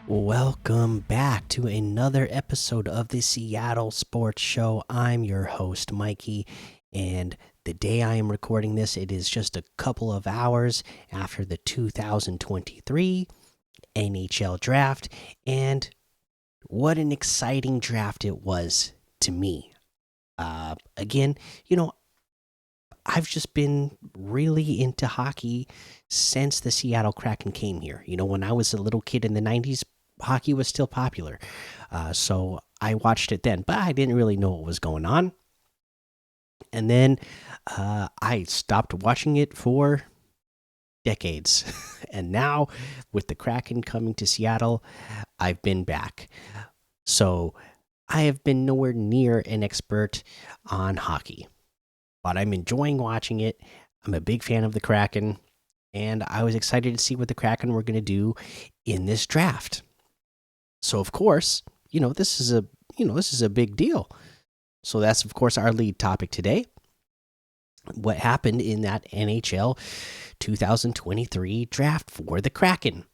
Welcome back to another episode of the Seattle Sports Show. I'm your host, Mikey, and the day I am recording this, it is just a couple of hours after the 2023 NHL draft, and what an exciting draft it was to me. Again, you know, I've just been really into hockey since the Seattle Kraken came here. When I was a little kid in the 90s, hockey was still popular. So I watched it then, but I didn't really know what was going on. And then I stopped watching it for decades. And now, with the Kraken coming to Seattle, I've been back. So I have been nowhere near an expert on hockey, but I'm enjoying watching it. I'm a big fan of the Kraken, and I was excited to see what the Kraken were going to do in this draft. So of course, this is a big deal. So that's of course our lead topic today. What happened in that NHL 2023 draft for the Kraken?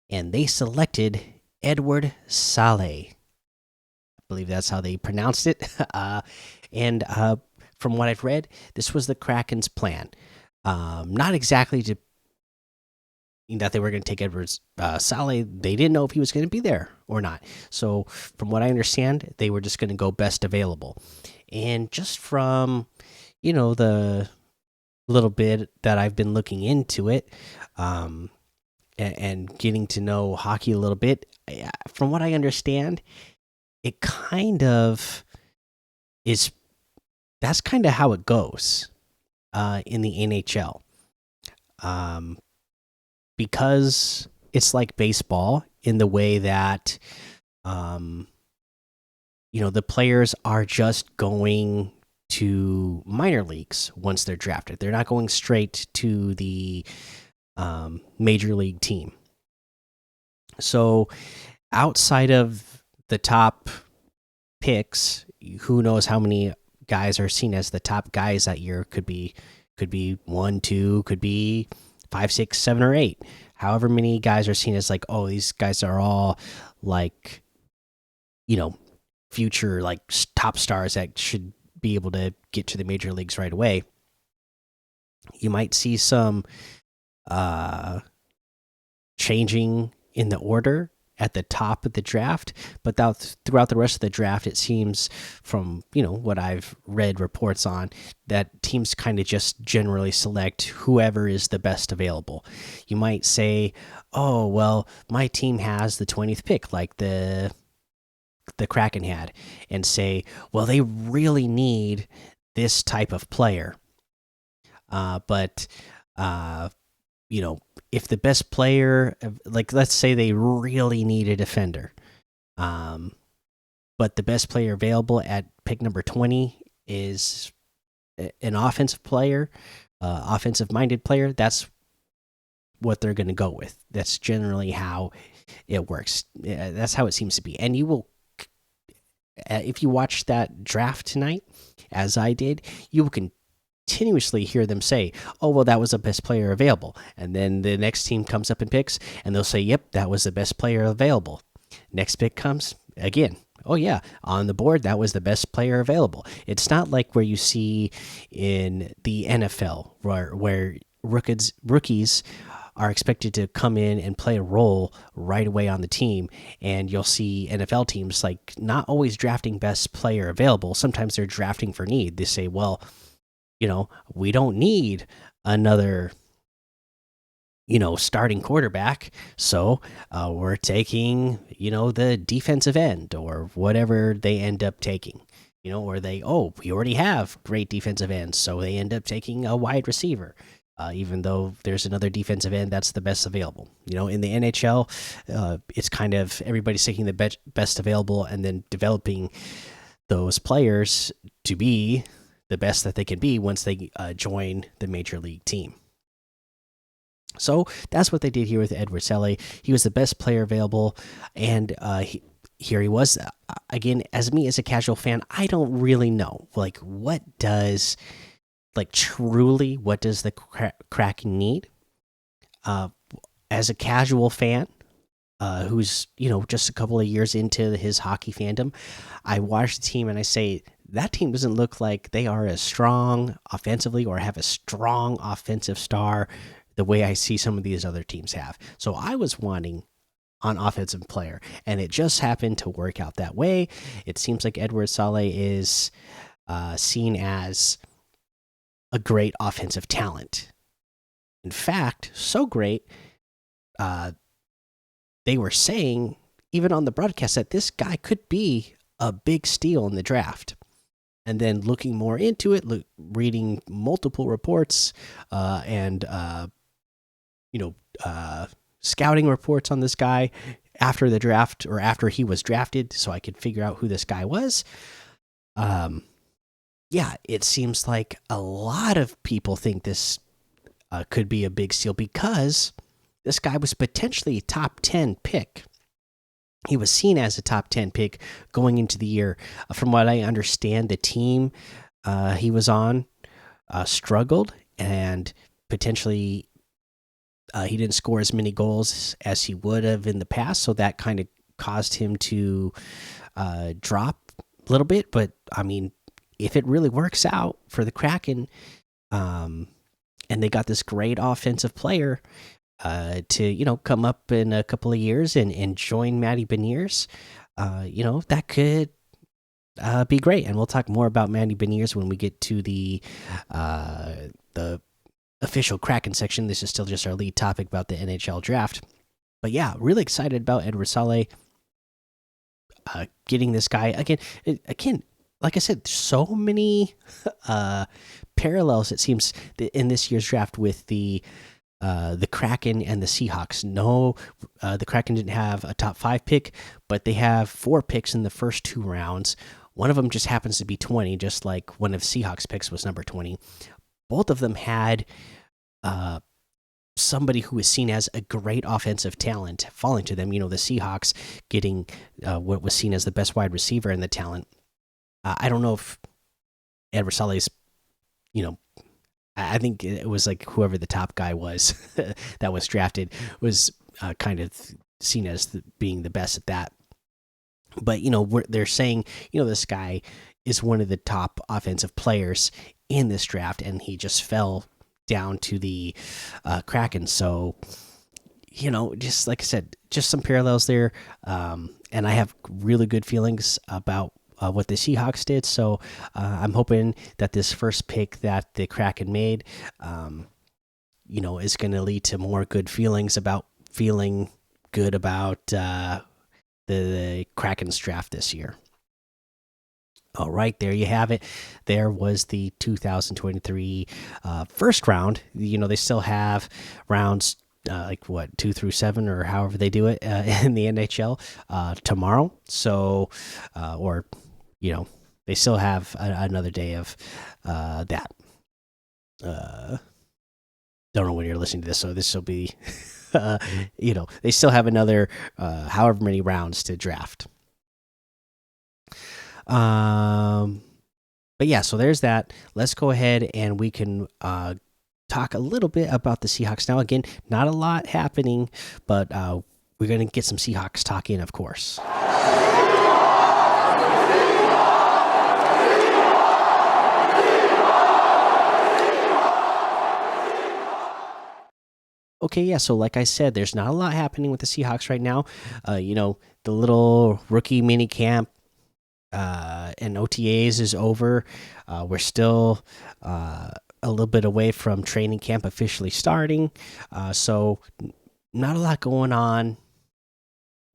And they selected Eduard Saleh. I believe that's how they pronounced it. And from what I've read, this was the Kraken's plan. Not exactly to that they were going to take Edward Saleh. They didn't know if he was going to be there or not. So, from what I understand, they were just going to go best available. And just from the little bit that I've been looking into it, and getting to know hockey a little bit, from what I understand, it kind of is. That's kind of how it goes in the NHL. Because it's like baseball in the way that the players are just going to minor leagues once they're drafted. They're not going straight to the major league team. So outside of the top picks, who knows how many guys are seen as the top guys that year? Could be one, two, could be 5, 6, 7, or 8. However many guys are seen as like, oh, these guys are all like, future like top stars that should be able to get to the major leagues right away. You might see some changing in the order at the top of the draft, but throughout the rest of the draft, it seems from what I've read reports on that teams kind of just generally select whoever is the best available. You might say, "Oh, well, my team has the 20th pick, like the Kraken had," and say, "Well, they really need this type of player." But if the best player, like let's say they really need a defender, but the best player available at pick number 20 is an offensive player, offensive minded player, that's what they're going to go with. That's generally how it works. That's how it seems to be. And you will, if you watch that draft tonight, as I did, you will continuously hear them say, "Oh, well, that was the best player available," and then the next team comes up and picks, and they'll say, "Yep, that was the best player available." Next pick comes again. "Oh yeah, on the board, that was the best player available." It's not like where you see in the NFL where rookies are expected to come in and play a role right away on the team, and you'll see NFL teams like not always drafting best player available. Sometimes they're drafting for need. They say, "Well, we don't need another, starting quarterback. So we're taking, the defensive end or whatever they end up taking, or we already have great defensive ends. So they end up taking a wide receiver, even though there's another defensive end that's the best available. In the NHL, it's kind of everybody's taking the best available and then developing those players to be the best that they can be once they join the major league team. So that's what they did here with Edward Saleh. He was the best player available, and here he was. Again, as a casual fan, I don't really know what does the Kraken need. As a casual fan, who's just a couple of years into his hockey fandom, I watch the team and I say that team doesn't look like they are as strong offensively or have a strong offensive star the way I see some of these other teams have. So I was wanting on offensive player, and it just happened to work out that way. It seems like Edward Saleh is seen as a great offensive talent. In fact, so great, uh, they were saying, even on the broadcast, that this guy could be a big steal in the draft. And then looking more into it, reading multiple reports and you know scouting reports on this guy after the draft or after he was drafted, so I could figure out who this guy was. Yeah, it seems like a lot of people think this could be a big steal because this guy was potentially a top 10 pick. He was seen as a top 10 pick going into the year. From what I understand, the team he was on struggled, and potentially he didn't score as many goals as he would have in the past, so that kind of caused him to drop a little bit. But I mean, if it really works out for the Kraken, and they got this great offensive player to come up in a couple of years and join Matty Beniers, that could be great. And we'll talk more about Matty Beniers when we get to the official Kraken section. This is still just our lead topic about the NHL draft. But yeah, really excited about Edward Saleh getting this guy again. Like I said, so many parallels, it seems, in this year's draft with the Kraken and the Seahawks. No, the Kraken didn't have a top 5 pick, but they have 4 picks in the first 2 rounds. One of them just happens to be 20, just like one of Seahawks picks was number 20. Both of them had somebody who is seen as a great offensive talent falling to them. The Seahawks getting what was seen as the best wide receiver in the talent. I don't know if Edward Saleh's, I think it was like whoever the top guy was that was drafted was kind of seen as being the best at that. But they're saying this guy is one of the top offensive players in this draft, and he just fell down to the Kraken. So just like I said, just some parallels there, and I have really good feelings about what the Seahawks did. So I'm hoping that this first pick that the Kraken made, is going to lead to more good feelings about feeling good about the Kraken's draft this year. All right, there you have it. There was the 2023 first round. They still have rounds like what 2 through 7 or however they do it in the NHL tomorrow. So, or they still have another day of that. Don't know when you're listening to this, so this will be, they still have another however many rounds to draft. But yeah, so there's that. Let's go ahead and we can talk a little bit about the Seahawks now. Again, not a lot happening, but we're gonna get some Seahawks talk in, of course. Okay, yeah, so like I said, there's not a lot happening with the Seahawks right now. The little rookie mini camp and OTAs is over. We're still a little bit away from training camp officially starting. So not a lot going on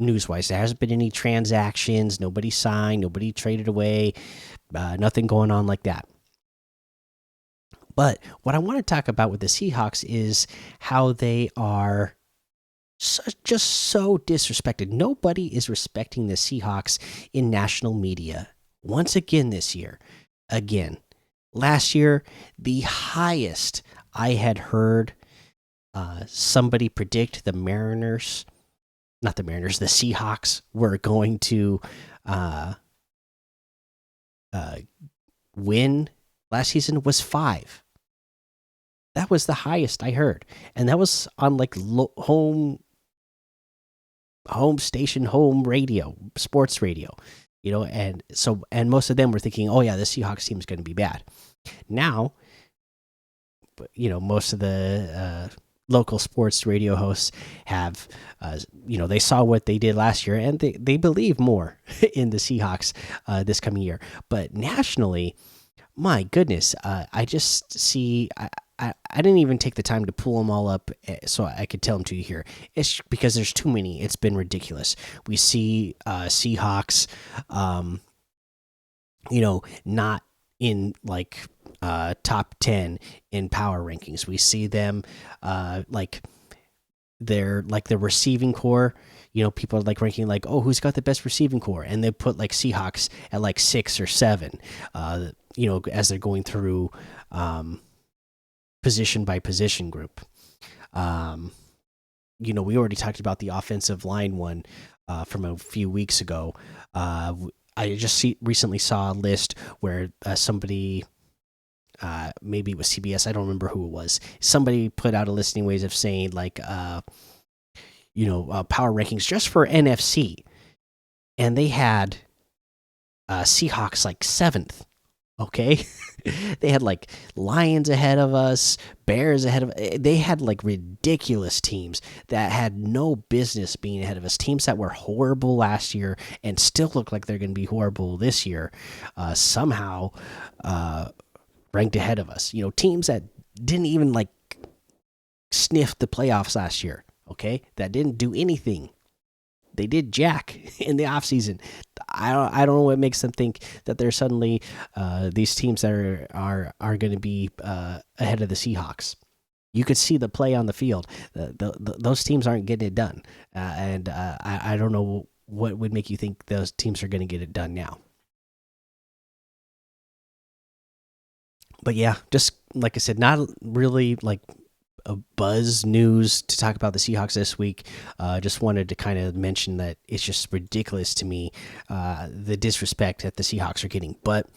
news-wise. There hasn't been any transactions. Nobody signed. Nobody traded away. Nothing going on like that. But what I want to talk about with the Seahawks is how they are just so disrespected. Nobody is respecting the Seahawks in national media once again this year. Again, last year, the highest I had heard somebody predict the Seahawks were going to win last season was 5. That was the highest I heard, and that was on like home home station, home radio, sports radio, and most of them were thinking, oh yeah, the Seahawks team is going to be bad. Now, most of the local sports radio hosts have, they saw what they did last year, and they believe more in the Seahawks this coming year. But nationally, my goodness, I just see. I didn't even take the time to pull them all up so I could tell them to you here. It's because there's too many. It's been ridiculous. We see Seahawks, not in like top 10 in power rankings. We see them like the receiving core. People are like ranking like, oh, who's got the best receiving core, and they put like Seahawks at like 6 or 7. As they're going through position by position group. We already talked about the offensive line one from a few weeks ago. I just recently saw a list where somebody, maybe it was CBS, I don't remember who it was. Somebody put out a list anyways of saying like, power rankings just for NFC, and they had Seahawks like 7th. Okay, they had like Lions ahead of us, Bears ahead of. They had like ridiculous teams that had no business being ahead of us. Teams that were horrible last year and still look like they're going to be horrible this year, somehow ranked ahead of us. Teams that didn't even like sniff the playoffs last year. Okay, that didn't do anything. They did jack in the offseason. I don't know what makes them think that they're suddenly these teams that are going to be ahead of the Seahawks. You could see the play on the field. Those teams aren't getting it done, and I don't know what would make you think those teams are going to get it done now. But yeah, just like I said, not really like a buzz news to talk about the Seahawks this week. Just wanted to kind of mention that it's just ridiculous to me, the disrespect that the Seahawks are getting. But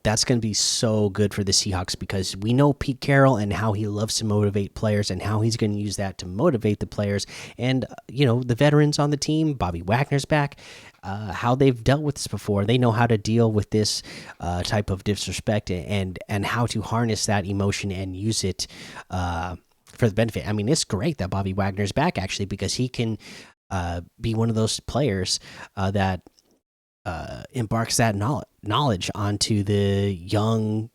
that's going to be so good for the Seahawks because we know Pete Carroll and how he loves to motivate players and how he's going to use that to motivate the players. And the veterans on the team, Bobby Wagner's back. How they've dealt with this before. They know how to deal with this type of disrespect and how to harness that emotion and use it for the benefit. I mean, it's great that Bobby Wagner's back actually because he can be one of those players that embarks that knowledge onto the young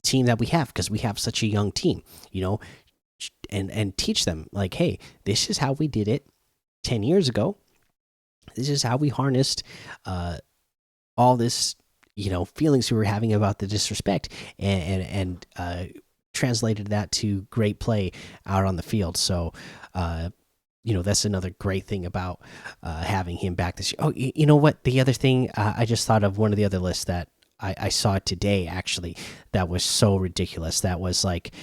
team that we have because we have such a young team, and teach them like, hey, this is how we did it 10 years ago. This is how we harnessed all this, feelings we were having about the disrespect and translated that to great play out on the field. So, that's another great thing about having him back this year. Oh, you know what? The other thing I just thought of one of the other lists that I saw today actually that was so ridiculous. That was like,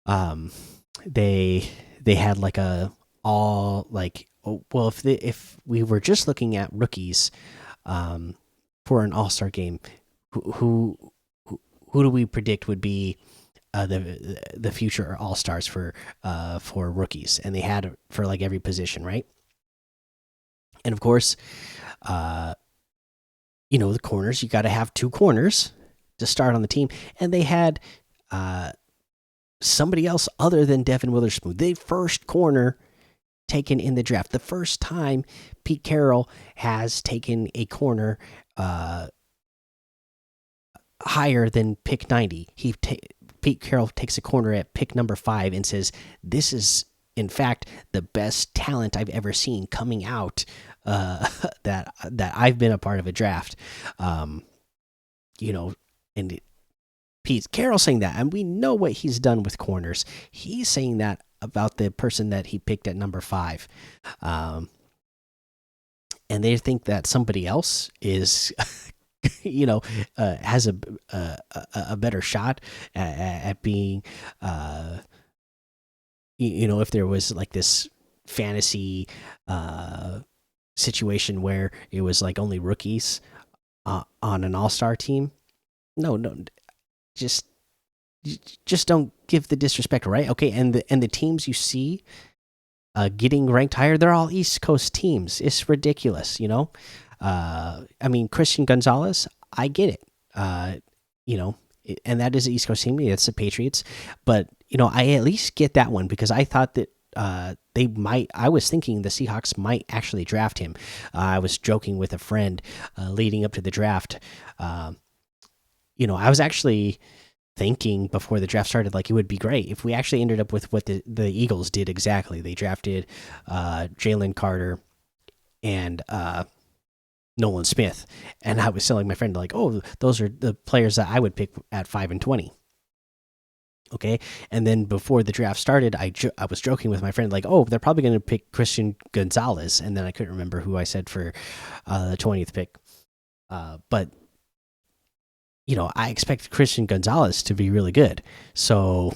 they had like a all like. Well, if we were just looking at rookies for an All-Star game, who do we predict would be the future All-Stars for rookies? And they had for like every position, right? And of course, the corners. You got to have 2 corners to start on the team, and they had somebody else other than Devin Witherspoon, the first corner taken in the draft. The first time Pete Carroll has taken a corner higher than pick 90. Pete Carroll takes a corner at pick number 5 and says, "This is in fact the best talent I've ever seen coming out that I've been a part of a draft." And Pete Carroll saying that, and we know what he's done with corners. He's saying that about the person that he picked at number 5, and they think that somebody else is, has a better shot at being, if there was like this fantasy situation where it was like only rookies on an all-star team. No, just don't give the disrespect, right? Okay, and the teams you see getting ranked higher. They're all East Coast teams. It's ridiculous, you know. I mean, Christian Gonzalez, I get it. You know, and that is the East Coast team. It's the Patriots, but you know, I at least get that one because I thought that they might. I was thinking the Seahawks might actually draft him. I was joking with a friend leading up to the draft. You know, I was actually thinking before the draft started, like it would be great if we actually ended up with what the Eagles did exactly. They drafted Jalen Carter and Nolan Smith, and I was telling my friend like, "Oh, those are the players that I would pick at 5 and 20." Okay, and then before the draft started, I was joking with my friend like, "Oh, they're probably going to pick Christian Gonzalez," and then I couldn't remember who I said for the 20th pick, but you know, I expect Christian Gonzalez to be really good. So,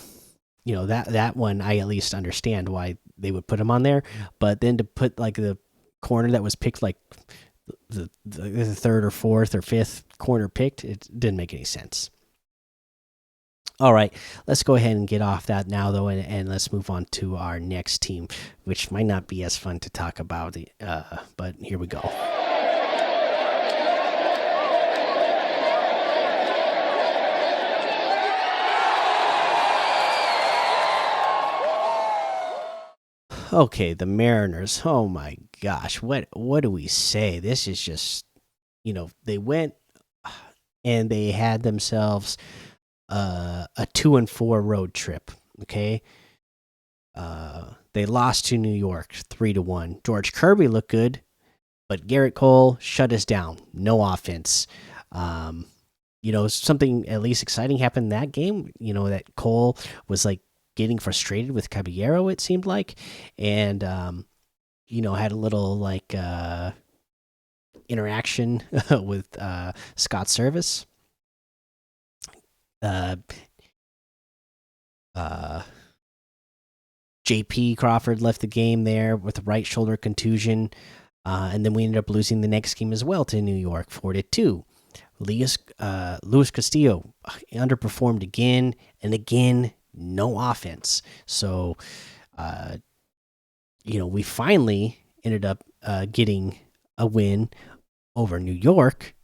you know, that one I at least understand why they would put him on there. But then to put like the corner that was picked like the third or fourth or fifth corner picked, it didn't make any sense. All right, let's go ahead and get off that now, though, and let's move on to our next team, which might not be as fun to talk about, but here we go. Okay, the Mariners. Oh my gosh, what do we say? This is just, you know, they went and they had themselves a 2-4 road trip. Okay, they lost to New York 3-1. George Kirby looked good, but Garrett Cole shut us down. No offense. You know, something at least exciting happened in that game. You know, that Cole was like getting frustrated with Caballero, it seemed like, and you know, had a little like interaction with Scott Service. Uh, JP Crawford left the game there with a right shoulder contusion, and then we ended up losing the next game as well to New York 4-2. Luis Castillo underperformed again and again. No offense. So, you know, we finally ended up getting a win over New York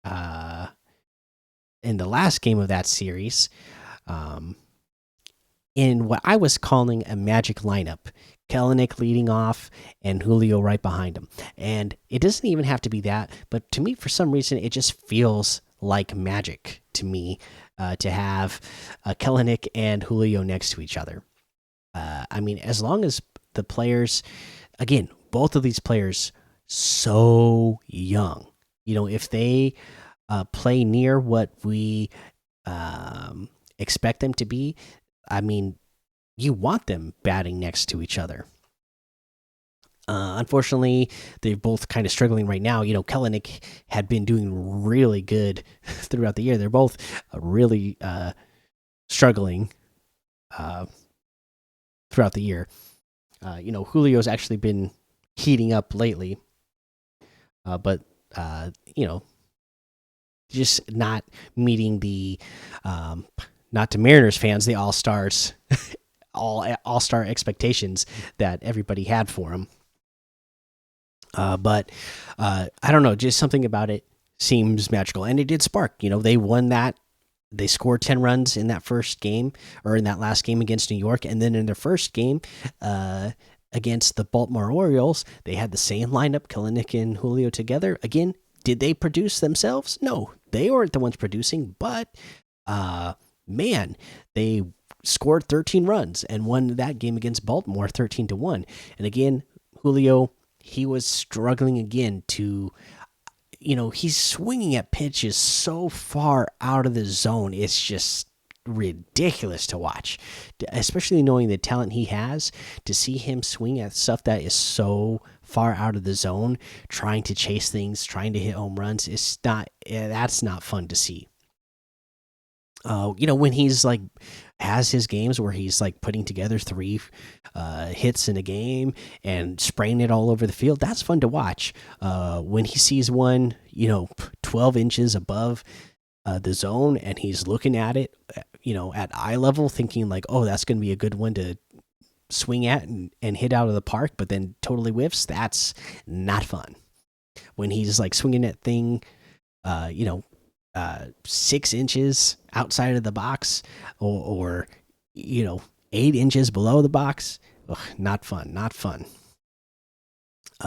in the last game of that series, in what I was calling a magic lineup. Kellenic leading off and Julio right behind him. And it doesn't even have to be that, but to me, for some reason, it just feels like magic to me to have Kellenic and Julio next to each other. I mean, as long as the players, again, both of these players, so young. You know, if they play near what we expect them to be, I mean, you want them batting next to each other. Unfortunately, they're both kind of struggling right now. You know, Kellenic had been doing really good throughout the year. They're both really struggling throughout the year. You know, Julio's actually been heating up lately, but you know, just not meeting the not to Mariners fans, the all stars, all star expectations that everybody had for him. But I don't know, just something about it seems magical, and it did spark. You know, they won that. They scored 10 runs in that first game, or in that last game against New York, and then in their first game against the Baltimore Orioles, they had the same lineup, Kellenic and Julio together. Again, did they produce themselves? No, they weren't the ones producing, but man, they scored 13 runs and won that game against Baltimore 13-1. And again, Julio, he was struggling again to, you know, he's swinging at pitches so far out of the zone. It's just ridiculous to watch, especially knowing the talent he has. To see him swing at stuff that is so far out of the zone, trying to chase things, trying to hit home runs, it's not, that's not fun to see. You know, when he's like has his games where he's like putting together 3 hits in a game and spraying it all over the field, that's fun to watch. When he sees one, you know, 12 inches above the zone and he's looking at it, you know, at eye level, thinking like, oh, that's going to be a good one to swing at and hit out of the park, but then totally whiffs. That's not fun. When he's like swinging that thing, you know, 6 inches outside of the box, or you know, 8 inches below the box. Ugh, not fun. Not fun.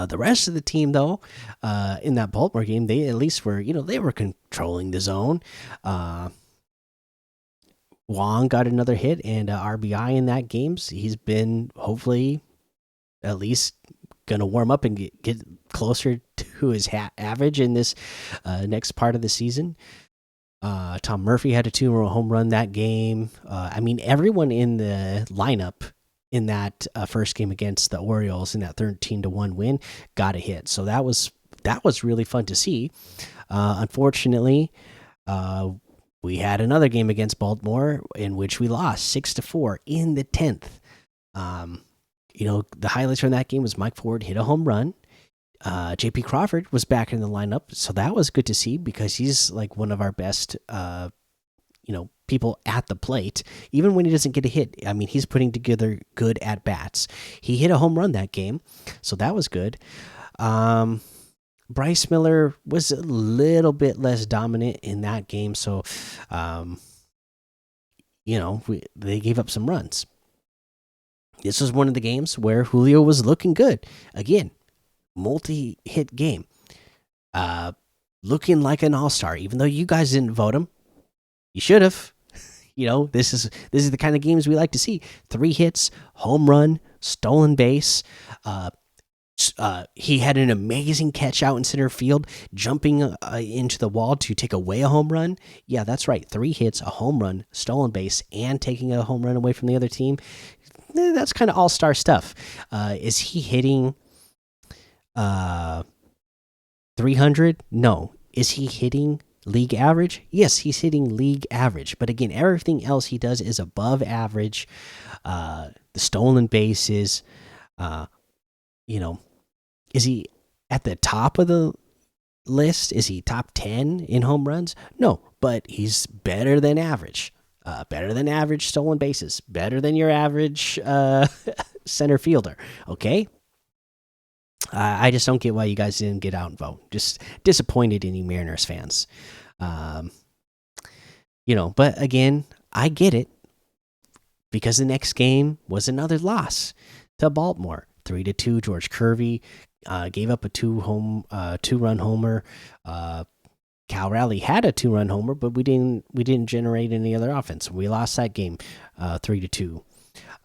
The rest of the team, though, in that Baltimore game, they at least were, they were controlling the zone. Wong got another hit and RBI in that game. So he's been hopefully at least going to warm up and get closer to his average in this next part of the season. Tom Murphy had a 2-run home run that game. I mean, everyone in the lineup in that first game against the Orioles in that 13-1 win got a hit. So that was really fun to see. Unfortunately, we had another game against Baltimore in which we lost 6-4 in the 10th. The highlights from that game was Mike Ford hit a home run. JP Crawford was back in the lineup, so that was good to see because he's like one of our best people at the plate. Even when he doesn't get a hit, I mean, he's putting together good at bats. He hit a home run that game, so that was good. Bryce Miller was a little bit less dominant in that game, so they gave up some runs. This was one of the games where Julio was looking good. Again, multi-hit game. Looking like an all-star, even though you guys didn't vote him. You should have. This is the kind of games we like to see. 3 hits, home run, stolen base. He had an amazing catch out in center field, jumping into the wall to take away a home run. Yeah, that's right. 3 hits, a home run, stolen base, and taking a home run away from the other team. That's kind of all-star stuff. Is he hitting 300? No. Is he hitting league average? Yes, he's hitting league average. But again, everything else he does is above average. The stolen bases, is he at the top of the list? Is he top 10 in home runs? No, but he's better than average. Better than average stolen bases. Better than your average center fielder. Okay? I just don't get why you guys didn't get out and vote. Just disappointed in you Mariners fans. But again, I get it because the next game was another loss to Baltimore. 3-2. George Kirby gave up a 2-run homer. Cal Raleigh had a 2-run homer, but we didn't generate any other offense. We lost that game 3-2.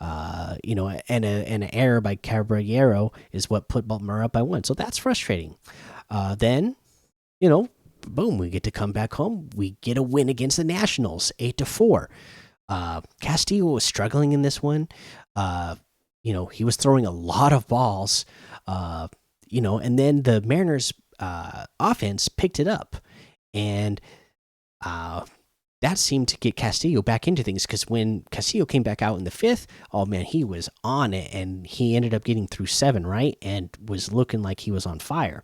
And an error by Caballero is what put Baltimore up by 1. So that's frustrating. Then, boom, we get to come back home. We get a win against the Nationals, 8-4. Castillo was struggling in this one. He was throwing a lot of balls. And then the Mariners offense picked it up, and that seemed to get Castillo back into things because when Castillo came back out in the 5th, oh man, he was on it, and he ended up getting through 7, right, and was looking like he was on fire.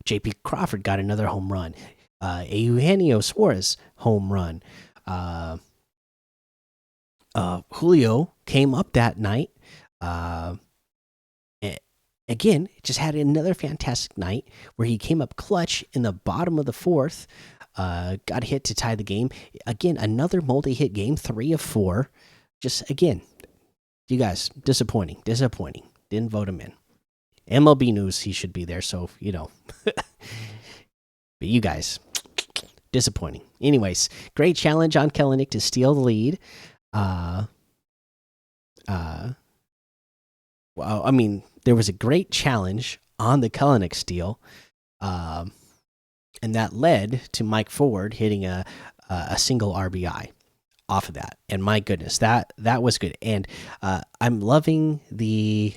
JP Crawford got another home run. Eugenio Suarez home run. Julio came up that night. Again, just had another fantastic night where he came up clutch in the bottom of the 4th. Got hit to tie the game. Again, another multi-hit game, 3 of 4. Just again, you guys, disappointing. Didn't vote him in. MLB news, he should be there. So but you guys, disappointing. Anyways, great challenge on Kellenic to steal the lead. Well, I mean, there was a great challenge on the Kellenic steal. And that led to Mike Ford hitting a single RBI off of that. And my goodness, that was good. And I'm loving the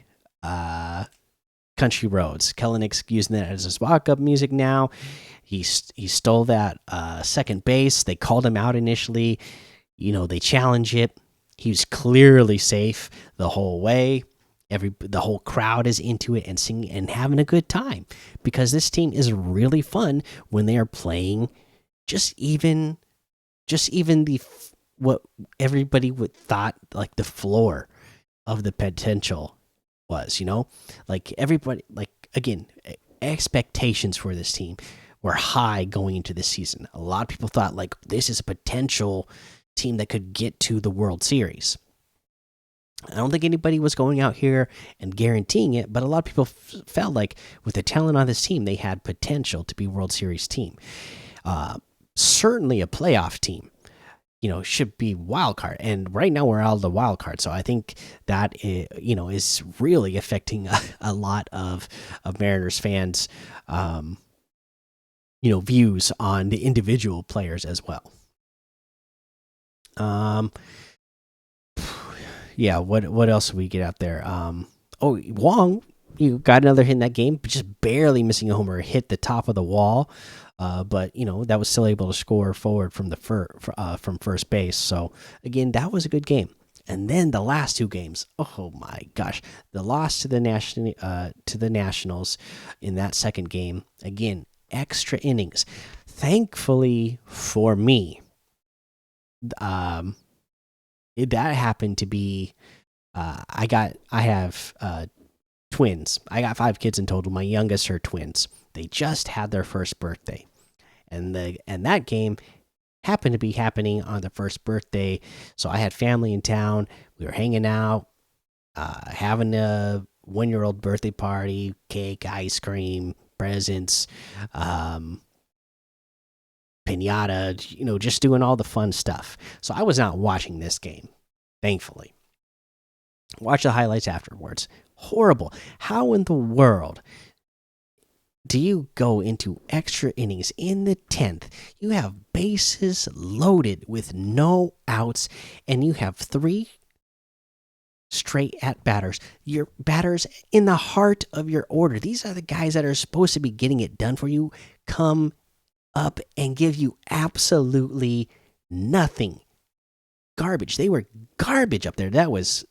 Country Roads. Kellenic's using that as his walk-up music now. He stole that second base. They called him out initially. They challenge it. He was clearly safe the whole way. The whole crowd is into it and singing and having a good time because this team is really fun when they are playing just even what everybody would thought like the floor of the potential was. Like everybody, like again, expectations for this team were high going into this season. A lot of people thought like this is a potential team that could get to the World Series. I don't think anybody was going out here and guaranteeing it, but a lot of people felt like with the talent on this team, they had potential to be World Series team. Certainly a playoff team. Should be wild card, and right now we're out of the wild card. So I think that is really affecting a lot of Mariners fans, views on the individual players as well. Yeah, what else did we get out there? Wong, you got another hit in that game, but just barely missing a homer, hit the top of the wall. But that was still able to score forward from the from first base. So again, that was a good game. And then the last two games, oh my gosh, the loss to the Nationals in that second game. Again, extra innings. Thankfully for me, that happened to be. I have twins. I got 5 kids in total. My youngest are twins. They just had their first birthday, and that game happened to be happening on the first birthday. So I had family in town. We were hanging out, having a 1-year-old birthday party, cake, ice cream, presents, pinata. Just doing all the fun stuff. So I was not watching this game, thankfully. Watch the highlights afterwards. Horrible. How in the world do you go into extra innings in the 10th? You have bases loaded with no outs, and you have 3 straight at batters. Your batters in the heart of your order. These are the guys that are supposed to be getting it done for you. Come up and give you absolutely nothing. Garbage. They were garbage up there. That was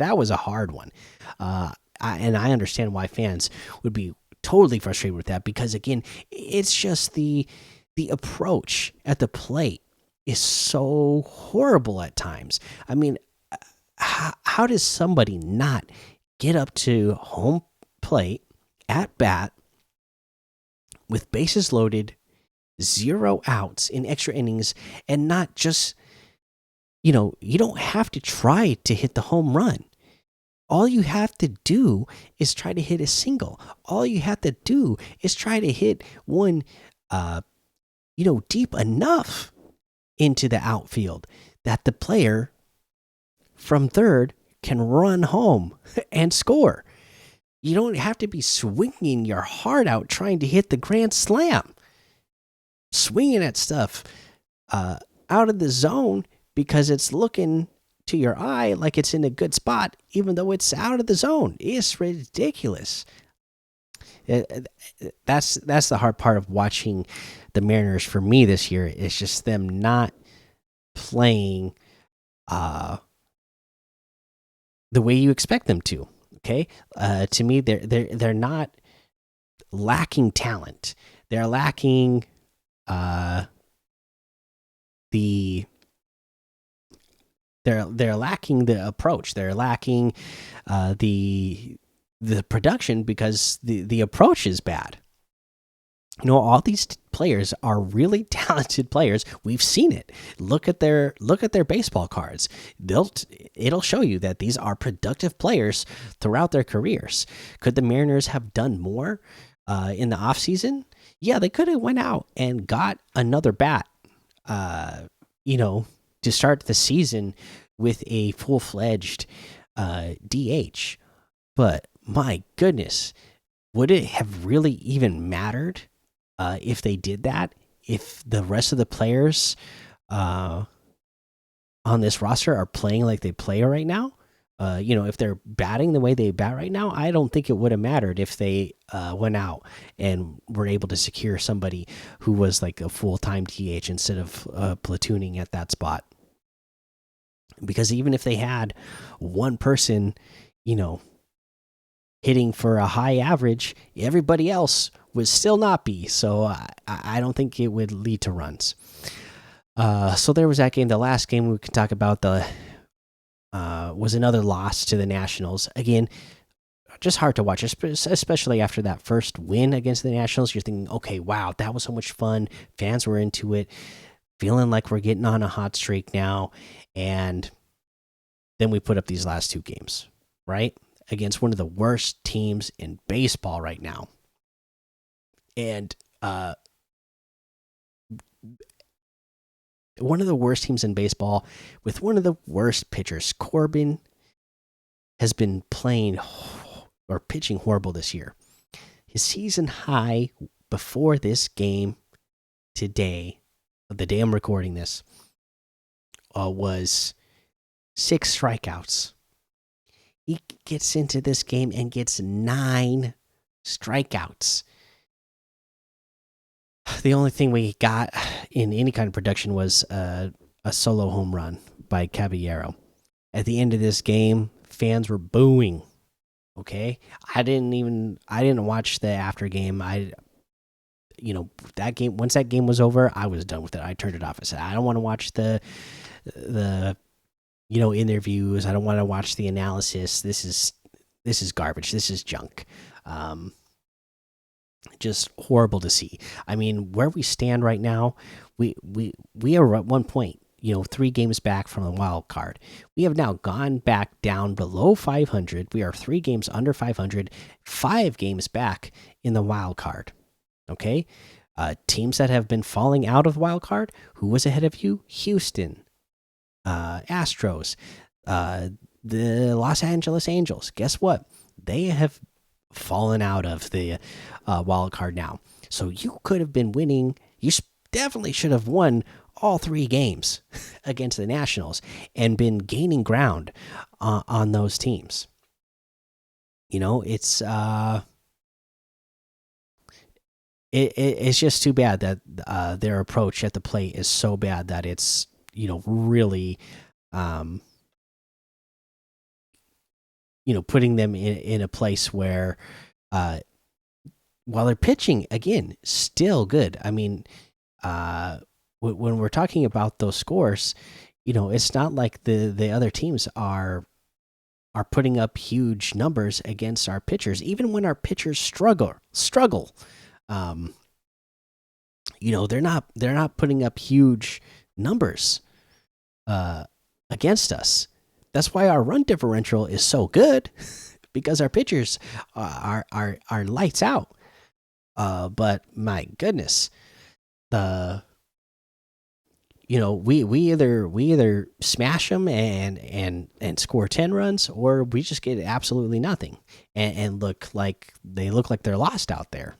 a hard one. And I understand why fans would be totally frustrated with that, because again, it's just the approach at the plate is so horrible at times. I mean, how does somebody not get up to home plate at bat with bases loaded, 0 outs in extra innings, and not just you don't have to try to hit the home run. All you have to do is try to hit a single. All you have to do is try to hit one, deep enough into the outfield that the player from third can run home and score. You don't have to be swinging your heart out trying to hit the grand slam. Swinging at stuff out of the zone because it's looking to your eye like it's in a good spot, even though it's out of the zone. It's ridiculous. That's the hard part of watching the Mariners for me this year. It's just them not playing the way you expect them to. Okay, to me, they're not lacking talent. They're lacking they're lacking the approach. They're lacking the production because the approach is bad. All these players are really talented players. We've seen it. Look at their baseball cards. It'll show you that these are productive players throughout their careers. Could the Mariners have done more in the offseason? Yeah, they could have went out and got another bat. To start the season with a full-fledged DH. But my goodness, would it have really even mattered if they did that? If the rest of the players on this roster are playing like they play right now? If they're batting the way they bat right now, I don't think it would have mattered if they went out and were able to secure somebody who was like a full-time DH instead of platooning at that spot. Because even if they had one person, hitting for a high average, everybody else would still not be. So I don't think it would lead to runs. So there was that game. The last game we can talk about, the was another loss to the Nationals. Again, just hard to watch, especially after that first win against the Nationals. You're thinking, okay, wow, that was so much fun. Fans were into it, feeling like we're getting on a hot streak now. And then we put up these last two games, right? Against one of the worst teams in baseball right now. And one of the worst teams in baseball with one of the worst pitchers. Corbin has been playing or pitching horrible this year. His season high before this game today, the day I'm recording this, was 6 strikeouts. He gets into this game and gets 9 strikeouts. The only thing we got in any kind of production was a solo home run by Caballero. At the end of this game, fans were booing. Okay, I didn't watch the after game. That game, once that game was over, I was done with it. I turned it off. I said I don't want to watch the interviews. I don't want to watch the analysis. This is garbage. This is junk. Just horrible to see. I mean, where we stand right now, we are at one point, 3 games back from the wild card. We have now gone back down below 500. We are 3 games under 500, 5 games back in the wild card. Okay, teams that have been falling out of the wild card. Who was ahead of you? Houston, Astros, the Los Angeles Angels. Guess what? They have fallen out of the wild card now. So you could have been winning. You definitely should have won all 3 games against the Nationals and been gaining ground on those teams. It's it's just too bad that their approach at the plate is so bad that it's really putting them in a place where while they're pitching again still good. I mean, when we're talking about those scores, it's not like the other teams are putting up huge numbers against our pitchers. Even when our pitchers struggle, they're not putting up huge numbers against us. That's why our run differential is so good because our pitchers are lights out. But my goodness, we either smash them and score 10 runs, or we just get absolutely nothing and look like they're lost out there.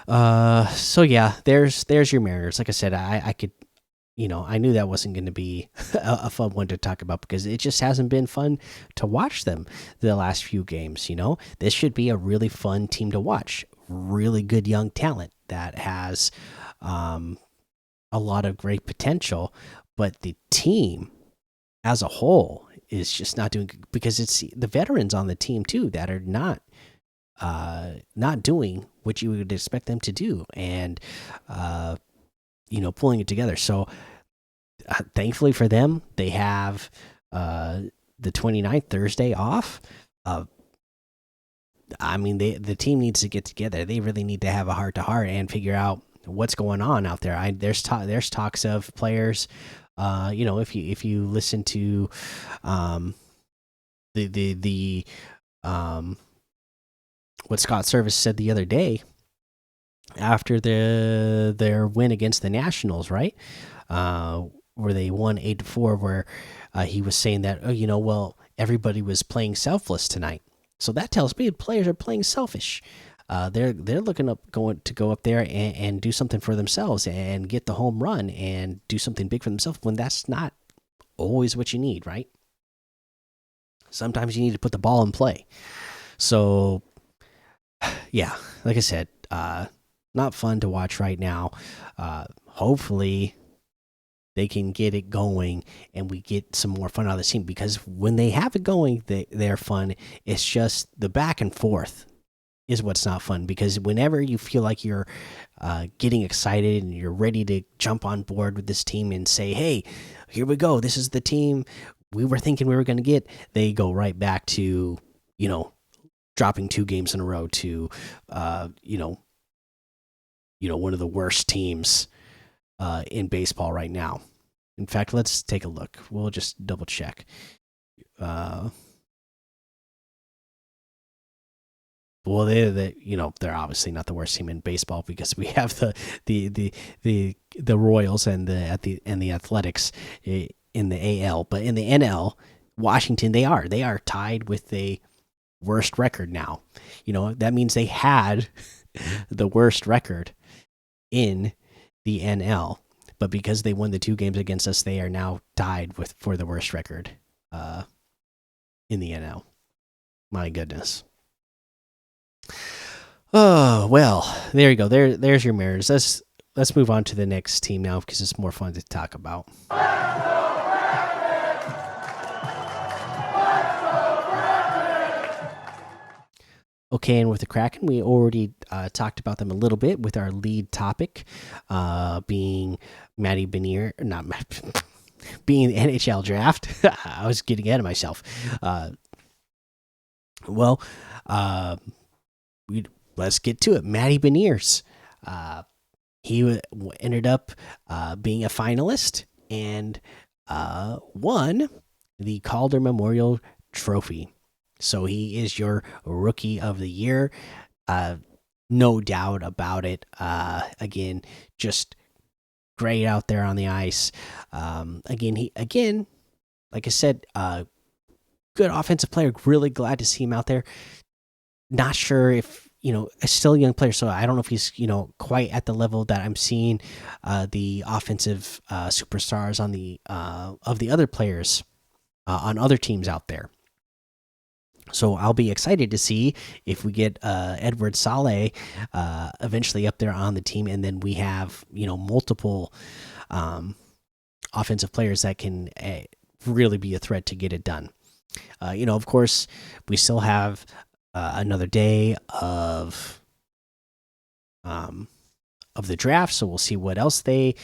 So yeah, there's your Mariners. Like I said, I could, I knew that wasn't going to be a fun one to talk about because it just hasn't been fun to watch them the last few games. This should be a really fun team to watch. Really good young talent that has a lot of great potential, but the team as a whole is just not doing good because it's the veterans on the team too that are not doing what you would expect them to do, and pulling it together. So thankfully for them, they have the 29th, Thursday, off. I mean, the team needs to get together. They really need to have a heart to heart and figure out what's going on out there. There's talks of players. If you listen to the what Scott Service said the other day after their win against the Nationals, right? Where they won 8-4, where he was saying that everybody was playing selfless tonight. So that tells me the players are playing selfish. They're looking to go up there and do something for themselves and get the home run and do something big for themselves when that's not always what you need, right? Sometimes you need to put the ball in play. So yeah, like I said, not fun to watch right now. Hopefully they can get it going and we get some more fun out of the team, because when they have it going, they're fun. It's just the back and forth is what's not fun, because whenever you feel like you're getting excited and you're ready to jump on board with this team and say, hey, here we go. This is the team we were thinking we were going to get. They go right back to, dropping 2 games in a row to, one of the worst teams in baseball right now. In fact, let's take a look. We'll just double check. Well, they're obviously not the worst team in baseball because we have the Royals and the Athletics in the AL, but in the NL, Washington they are tied with the worst record now. That means they had the worst record in the NL, but because they won the 2 games against us, they are now tied for the worst record in the NL. My goodness. Oh well, there you go. There's your Mariners. Let's move on to the next team now because it's more fun to talk about. Okay, and with the Kraken, we already talked about them a little bit with our lead topic being Matty Benier, not being the NHL draft. I was getting ahead of myself. Let's get to it. Matty Beniers. He ended up being a finalist and won the Calder Memorial Trophy. So he is your Rookie of the Year. No doubt about it. Again, just great out there on the ice. Again, like I said, good offensive player. Really glad to see him out there. Not sure if still a young player, so I don't know if he's quite at the level that I'm seeing the offensive superstars on the of the other players on other teams out there. So I'll be excited to see if we get Eduard eventually up there on the team, and then we have multiple offensive players that can really be a threat to get it done. Of course, we still have another day of the draft, so we'll see what else they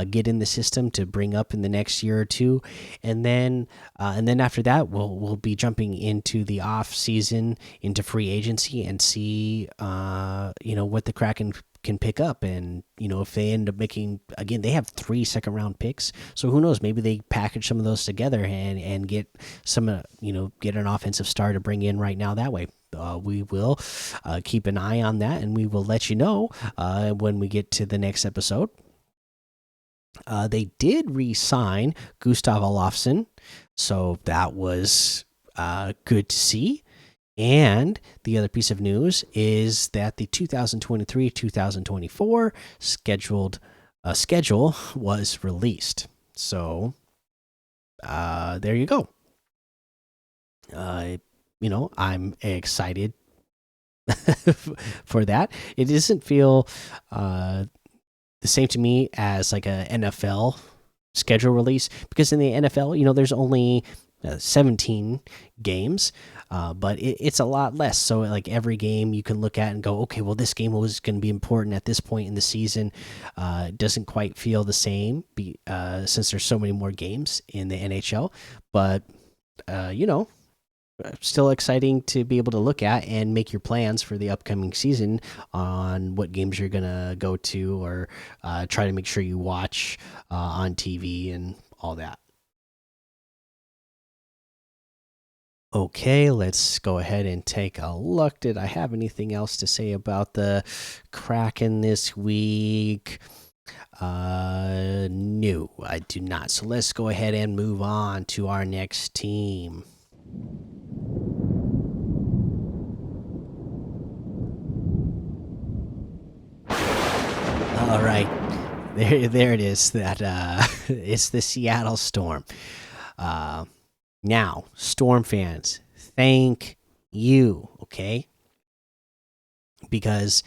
get in the system to bring up in the next year or two, and then after that, we'll be jumping into the off season, into free agency, and see what the Kraken can pick up, and if they end up making, again, they have 3 second-round picks, so who knows, maybe they package some of those together and get some get an offensive star to bring in right now that way. We will keep an eye on that, and we will let you know when we get to the next episode. They did re-sign Gustav Olofsson, so that was good to see. And the other piece of news is that the 2023-2024 schedule was released. So there you go. I'm excited for that. It doesn't feel the same to me as like a NFL schedule release, because in the NFL, there's only 17 games, but it's a lot less. So like every game you can look at and go, okay, well, this game was going to be important at this point in the season. It doesn't quite feel the same since there's so many more games in the NHL, but still exciting to be able to look at and make your plans for the upcoming season on what games you're gonna go to, or try to make sure you watch on TV and all that. Okay, let's go ahead and take a look. Did I have anything else to say about the Kraken this week? No, I do not. So let's go ahead and move on to our next team. All right, there it is. That it's the Seattle Storm. Now, Storm fans, thank you. Okay, because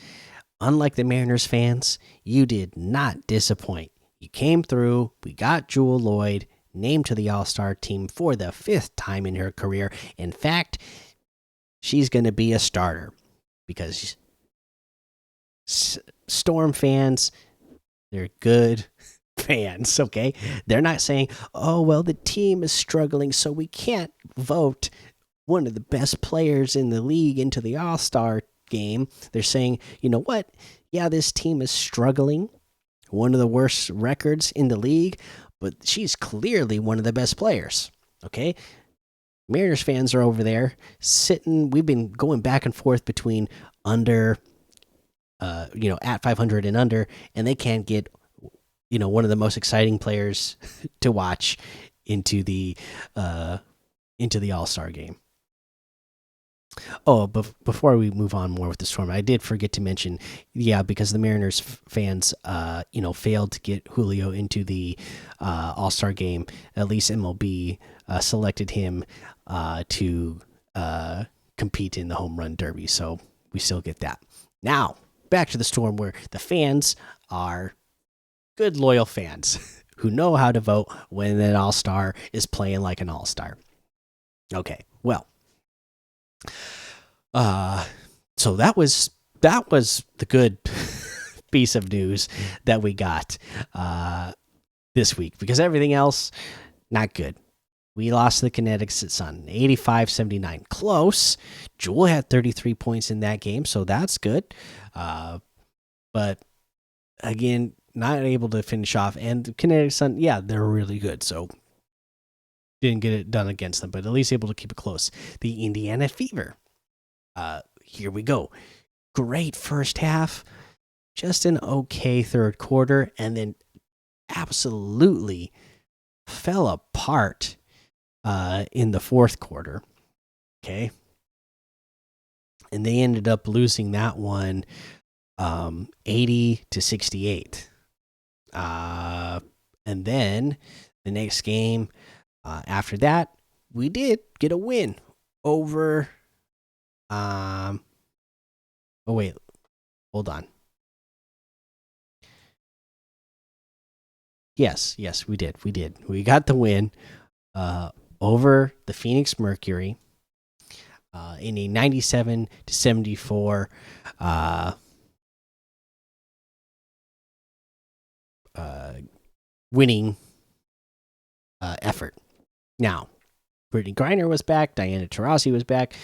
unlike the Mariners fans, you did not disappoint. You came through. We got Jewel Lloyd named to the All-Star team for the 5th time in her career. In fact, she's going to be a starter because Storm fans, they're good. fans. Okay, they're not saying, "Oh well, the team is struggling, so we can't vote one of the best players in the league into the All Star game." They're saying, "You know what? Yeah, this team is struggling, one of the worst records in the league, but she's clearly one of the best players." Okay, Mariners fans are over there sitting. We've been going back and forth between under, at 500 and under, and they can't get, one of the most exciting players to watch into the All Star game. Oh, before we move on more with the Storm, I did forget to mention, yeah, because the Mariners fans, failed to get Julio into the All Star game. At least MLB selected him to compete in the home run derby, so we still get that. Now back to the Storm, where the fans are good, loyal fans who know how to vote when an All Star is playing like an All Star. Okay, well. So that was the good piece of news that we got this week, because everything else not good. We lost the Connecticut Sun 85-79. Close. Jewel had 33 points in that game, so that's good. But again, not able to finish off. And the Connecticut Sun, yeah, they're really good, so didn't get it done against them, but at least able to keep it close. The Indiana Fever. Here we go. Great first half, just an okay third quarter, and then absolutely fell apart in the fourth quarter. Okay, and they ended up losing that one 80-68. And then the next game after that, we did get a win over. Oh wait, hold on. Yes, we did. We got the win over the Phoenix Mercury in a 97-74 winning effort. Now, Brittany Griner was back. Diana Taurasi was back.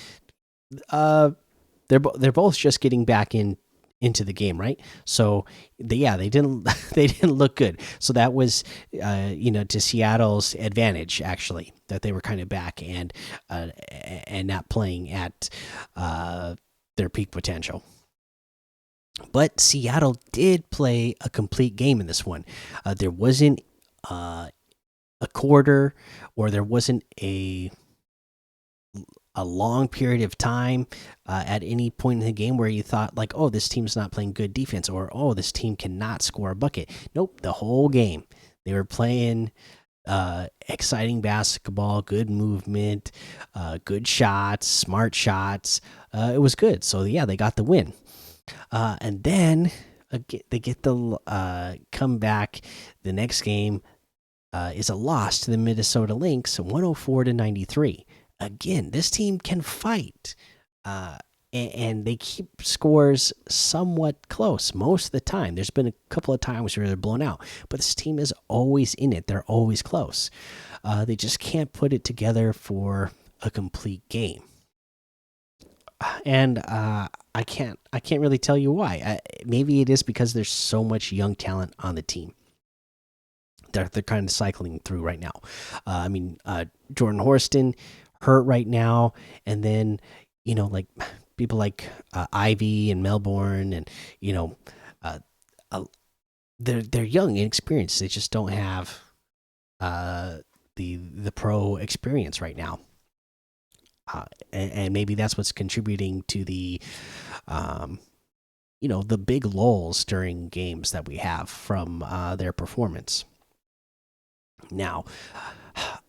They're both just getting back into the game, right? So they didn't they didn't look good. So that was to Seattle's advantage, actually, that they were kind of back and not playing at their peak potential. But Seattle did play a complete game in this one. There wasn't a quarter, or there wasn't a long period of time at any point in the game where you thought, like, oh, this team's not playing good defense, or oh, this team cannot score a bucket. Nope, the whole game they were playing exciting basketball, good movement, good shots, smart shots. It was good. So yeah, they got the win. And then they get the comeback. The next game is a loss to the Minnesota Lynx, 104-93. Again, this team can fight, and they keep scores somewhat close most of the time. There's been a couple of times where they're blown out, but this team is always in it. They're always close. They just can't put it together for a complete game, and I can't really tell you why. Maybe it is because there's so much young talent on the team. They're kind of cycling through right now. Jordan Horston hurt right now, and then like people like Ivy and Melbourne, and they're young and inexperienced. They just don't have the pro experience right now, and maybe that's what's contributing to the the big lulls during games that we have from their performance. Now,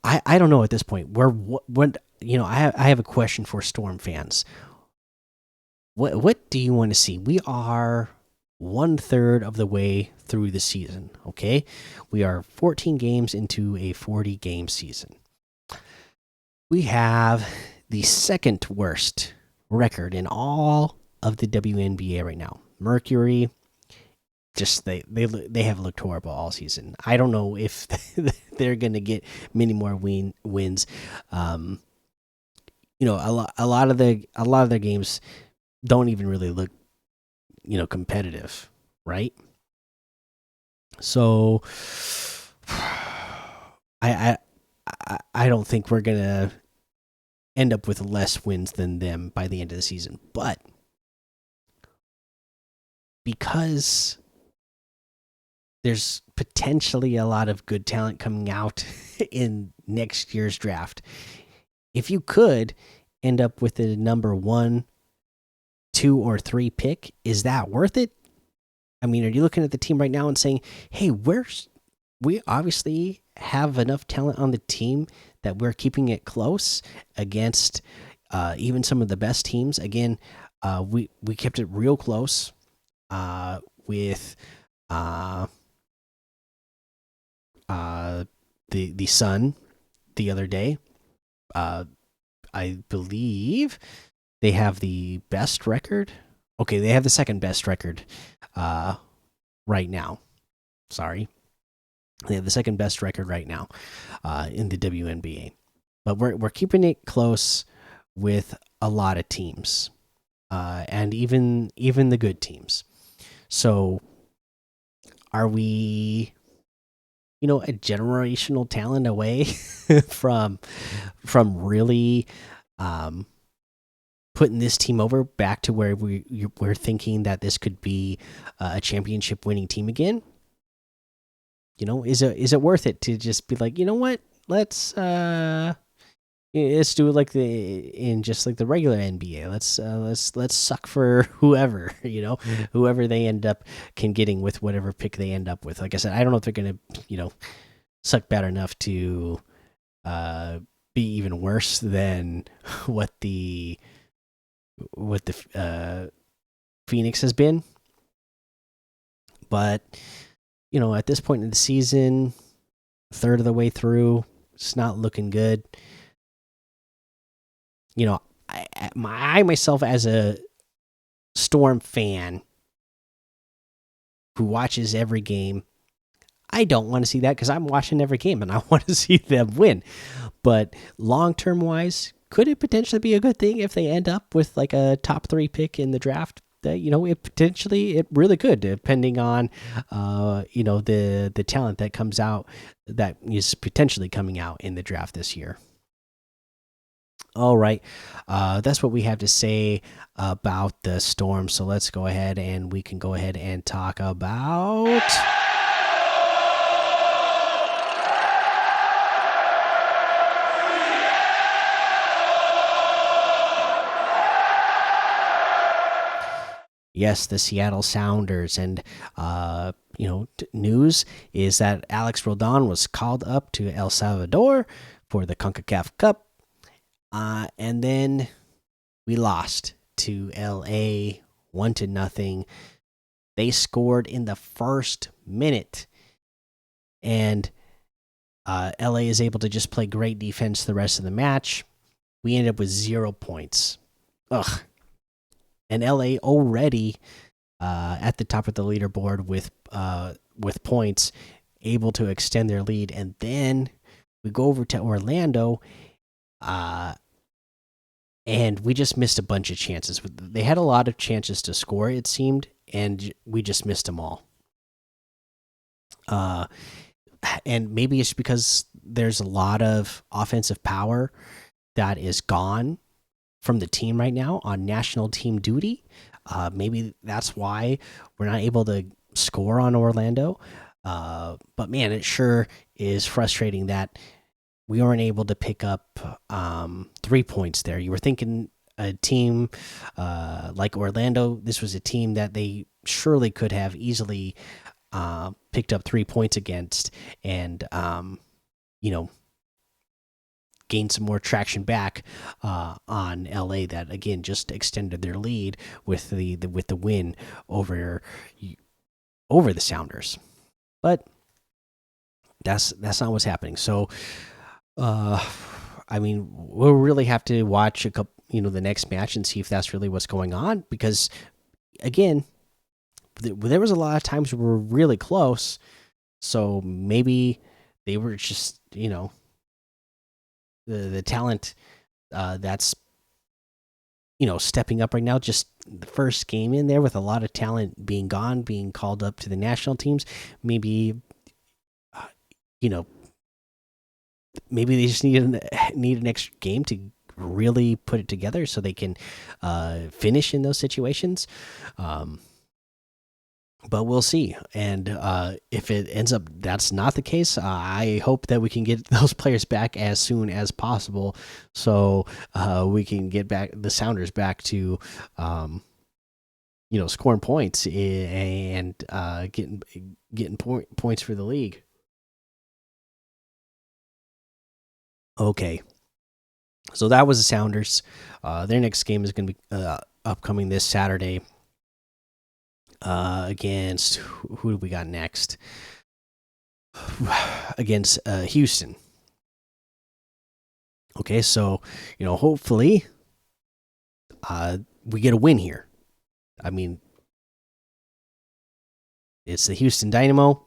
I don't know at this point. I have a question for Storm fans. What do you want to see? We are 1/3 of the way through the season. Okay, we are 14 games into a 40-game season. We have the second worst record in all of the WNBA right now. Mercury just they have looked horrible all season. I don't know if they're going to get many more wins. Um, a lot of their games don't even really look competitive, right? So I I don't think we're gonna end up with less wins than them by the end of the season, but because there's potentially a lot of good talent coming out in next year's draft. If you could end up with a number 1, 2, or 3 pick, is that worth it? I mean, are you looking at the team right now and saying, "Hey, we obviously have enough talent on the team that we're keeping it close against even some of the best teams." Again, we kept it real close with the Sun the other day. I believe they have the best record. Okay, they have the second best record right now. Sorry, they have the second best record right now in the WNBA. But we're keeping it close with a lot of teams, and even the good teams. So, are we, a generational talent away from really putting this team over back to where we're thinking that this could be a championship winning team again? Is it worth it to just be like, what, let's do it like the regular NBA. Let's suck for whoever, whoever they end up getting with whatever pick they end up with. Like I said, I don't know if they're gonna suck bad enough to be even worse than what the Phoenix has been. But at this point in the season, third of the way through, it's not looking good. I myself, as a Storm fan who watches every game, I don't want to see that because I'm watching every game and I want to see them win. But long term wise, could it potentially be a good thing if they end up with like a top 3 pick in the draft? That it really could, depending on the talent that comes out, that is potentially coming out in the draft this year. All right, that's what we have to say about the Storm. So let's go ahead and we can go ahead and talk about. Yes, the Seattle Sounders. And news is that Alex Rodon was called up to El Salvador for the CONCACAF Cup, and then we lost to LA 1-0. They scored in the first minute, and LA is able to just play great defense the rest of the match. We ended up with 0 points. Ugh. And LA already at the top of the leaderboard with points, able to extend their lead. And then we go over to Orlando, and we just missed a bunch of chances. They had a lot of chances to score, it seemed, and we just missed them all. And maybe it's because there's a lot of offensive power that is gone from the team right now on national team duty. Maybe that's why we're not able to score on Orlando. But man, it sure is frustrating that we weren't able to pick up 3 points there. You were thinking a team like Orlando, this was a team that they surely could have easily picked up 3 points against, and gain some more traction back on LA, that again just extended their lead with the win over the Sounders. But that's not what's happening. So I mean, we'll really have to watch the next match and see if that's really what's going on, because again, there was a lot of times we were really close. So maybe they were just, the talent that's stepping up right now. Just the first game in there with a lot of talent being gone, being called up to the national teams. Maybe uh, you know maybe they just need an extra game to really put it together so they can finish in those situations. Um, but we'll see. And if it ends up that's not the case, I hope that we can get those players back as soon as possible, so we can get back the Sounders back to scoring points and getting points for the league. Okay, so that was the Sounders. Their next game is going to be upcoming this Saturday against who do we got next? Against Houston. Okay, so hopefully we get a win here. I mean, it's the Houston Dynamo,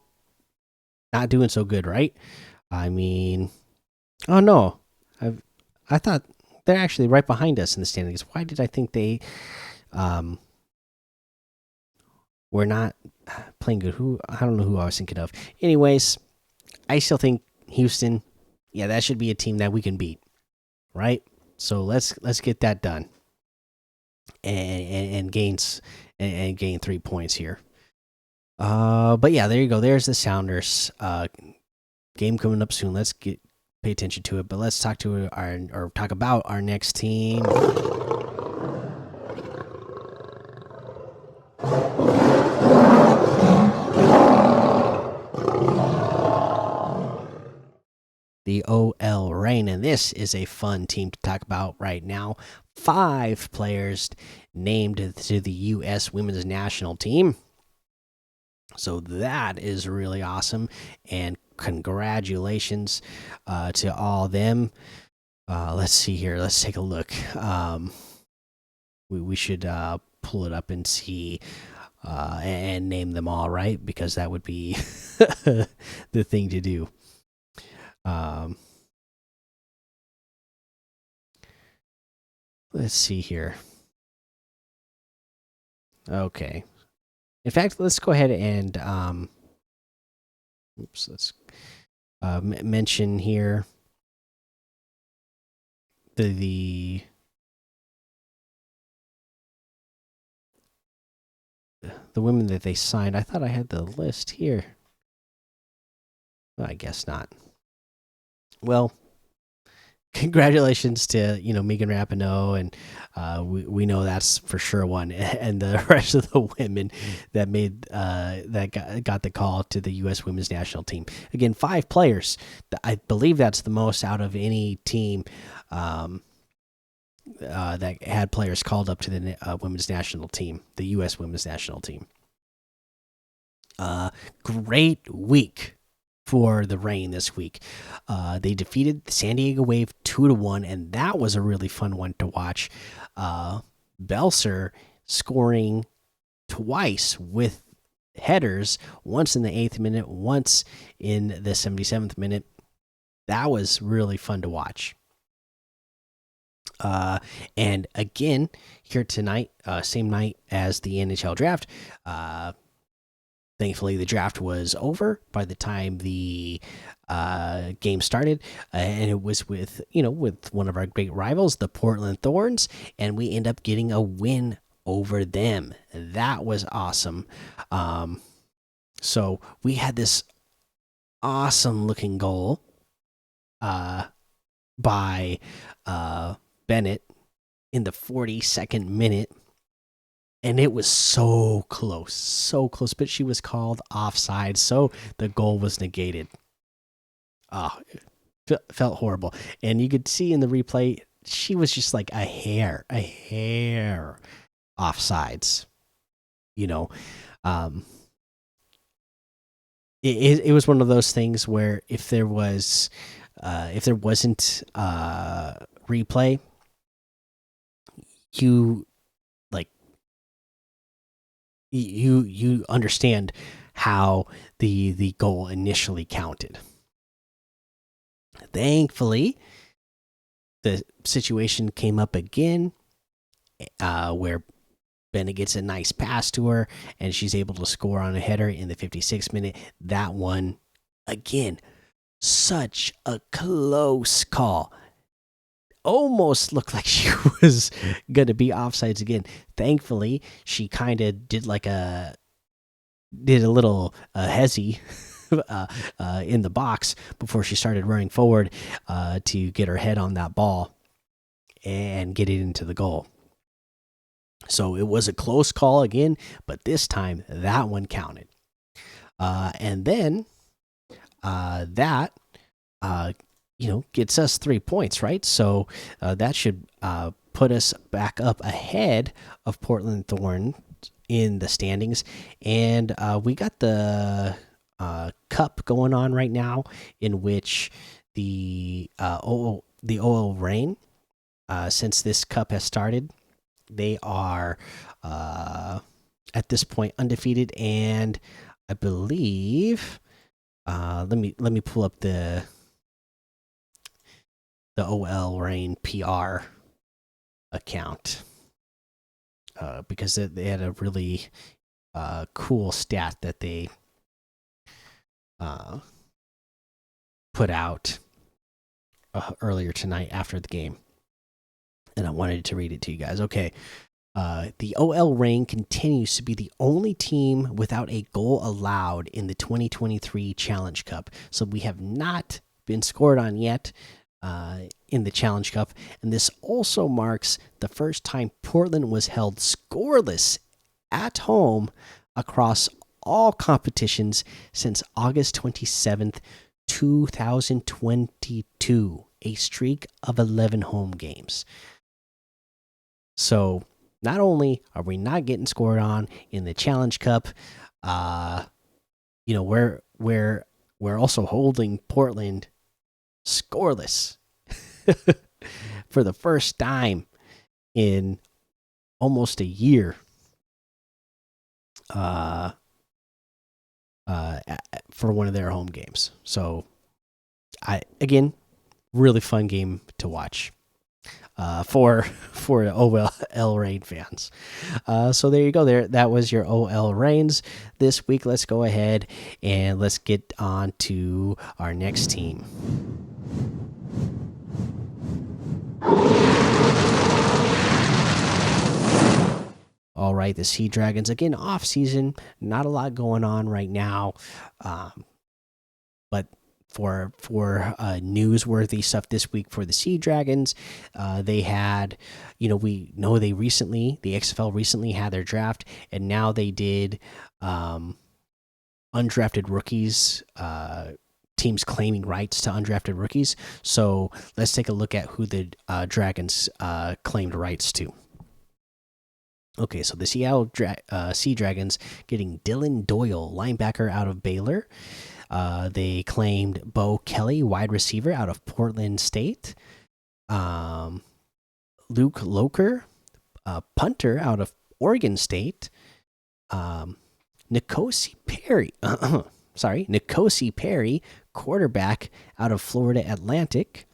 not doing so good, right? I mean, oh no, I thought they're actually right behind us in the standings. Why did I think they um were not playing good? Who I don't know who I was thinking of. Anyways, I still think Houston, yeah, that should be a team that we can beat, right? So let's get that done and gain 3 points here. But yeah, there you go. There's the Sounders. Game coming up soon. Let's pay attention to it. But let's talk talk about our next team. The OL Reign, and this is a fun team to talk about right now. 5 players named to the U.S. Women's National Team. So that is really awesome, and congratulations to all of them. Let's see here. Let's take a look. We should pull it up and see and name them all, right? Because that would be the thing to do. Let's see here. Okay. In fact, let's go ahead and let's mention here the women that they signed. I thought I had the list here. Well, I guess not. Well, congratulations to Megan Rapinoe, and we know that's for sure one, and the rest of the women that made that got the call to the U.S. Women's National Team. Again, 5 players. I believe that's the most out of any team that had players called up to the Women's National Team, the U.S. Women's National Team. Great week for the Reign this week. They defeated the San Diego Wave 2-1, and that was a really fun one to watch. Belser scoring twice with headers, once in the 8th minute, once in the 77th minute. That was really fun to watch. And again, here tonight, same night as the NHL draft. Thankfully, the draft was over by the time the game started, and it was with one of our great rivals, the Portland Thorns, and we end up getting a win over them. That was awesome. So we had this awesome looking goal by Bennett in the 42nd minute. And it was so close, but she was called offside, so the goal was negated. Oh, it felt horrible. And you could see in the replay, she was just like a hair offsides. It was one of those things where if there wasn't replay, you you understand how the goal initially counted. Thankfully, the situation came up again, where Bennett gets a nice pass to her, and she's able to score on a header in the 56th minute. That one, again, such a close call. Almost looked like she was going to be offsides again. Thankfully, she kind of did a little hezzy in the box before she started running forward to get her head on that ball and get it into the goal. So it was a close call again, but this time that one counted. And then that gets us 3 points, right? So that should put us back up ahead of Portland Thorn in the standings, and we got the cup going on right now, in which the OL Reign, since this cup has started, they are at this point undefeated, and I believe let me pull up the OL Reign PR account, because they had a really cool stat that they put out earlier tonight after the game, and I wanted to read it to you guys. Okay. The OL Reign continues to be the only team without a goal allowed in the 2023 Challenge Cup. So we have not been scored on yet in the Challenge Cup. And this also marks the first time Portland was held scoreless at home across all competitions since August 27th, 2022, a streak of 11 home games. So not only are we not getting scored on in the Challenge Cup, we're also holding Portland scoreless for the first time in almost a year. For one of their home games. So, really fun game to watch. For OL Reign fans. So there you go. That was your OL Reigns this week. Let's go ahead and let's get on to our next team. All right, the Sea Dragons, again, off season, not a lot going on right now, but for newsworthy stuff this week for the Sea Dragons, they had, we know the XFL recently had their draft, and now they did undrafted rookies, teams claiming rights to undrafted rookies. So let's take a look at who the Dragons claimed rights to. Okay, so the Seattle Sea Dragons getting Dylan Doyle, linebacker out of Baylor. They claimed Bo Kelly, wide receiver out of Portland State. Luke Loker, punter out of Oregon State. Nikosi Perry, quarterback out of Florida Atlantic.